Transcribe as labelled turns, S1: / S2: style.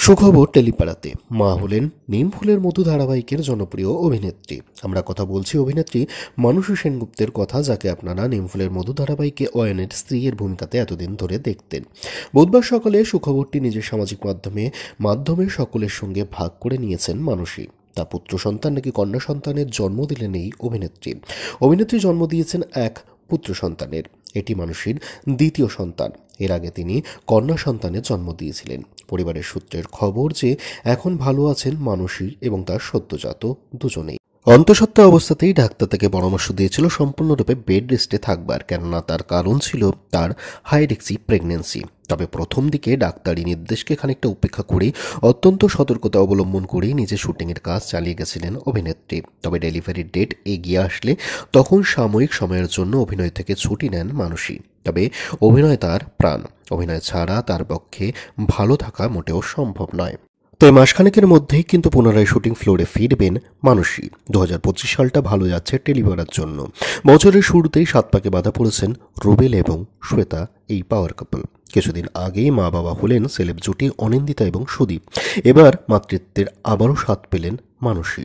S1: সুখবর টেলিপাড়াতে মা হলেন নিম ফুলের মধু ধারাবাহিকের জনপ্রিয় অভিনেত্রী। আমরা কথা বলছি অভিনেত্রী মানসী সেনগুপ্তের কথা, যাকে আপনারা নিম ফুলের মধু ধারাবাহিকে অয়নের স্ত্রীর ভূমিকাতে এতদিন ধরে দেখতেন। বুধবার সকালে সুখবরটি নিজের সামাজিক মাধ্যমে সকলের সঙ্গে ভাগ করে নিয়েছেন মানসী। তা পুত্র সন্তান নাকি কন্যা সন্তানের জন্ম দিলেন এই অভিনেত্রী জন্ম দিয়েছেন এক পুত্র সন্তানের। এটি মানসীর দ্বিতীয় সন্তান। এর আগে তিনি কন্যা সন্তানের জন্ম দিয়েছিলেন। পরিবারের সূত্রের খবর যে এখন ভালো আছেন মানসী এবং তার সদ্যজাত দুজনেই। অন্তঃসত্ত্বা অবস্থাতেই ডাক্তার তাকে পরামর্শ দিয়েছিল সম্পূর্ণরূপে বেড রেস্টে থাকবার, কেননা তার কারণ ছিল তার হাই রিস্কি প্রেগনেন্সি। তবে প্রথম দিকে ডাক্তারি নির্দেশকে খানিকটা উপেক্ষা করেই অত্যন্ত সতর্কতা অবলম্বন করেই নিজের শুটিংয়ের কাজ চালিয়ে গেছিলেন অভিনেত্রী। তবে ডেলিভারির ডেট এগিয়ে আসলে তখন সাময়িক সময়ের জন্য অভিনয় থেকে ছুটি নেন মানসী। তবে অভিনয় তার প্রাণ। অভিনয় ছাড়া তার পক্ষে ভালো থাকা মোটেও সম্ভব নয়। তো এই মাসখানেকের মধ্যেই কিন্তু পুনরায় শুটিং ফ্লোরে ফিরবেন মানসী। 2025 সালটা ভালো যাচ্ছে টেলিপাড়ার জন্য। বছরের শুরুতেই সাত পাকে বাধা পড়েছেন রুবেল এবং শ্বেতা, এই পাওয়ার কাপল। কিছুদিন আগেই মা বাবা হলেন সেলেব জুটি অনিন্দিতা এবং সুদীপ। এবার মাতৃত্বের আবারও স্বাদ পেলেন মানসী।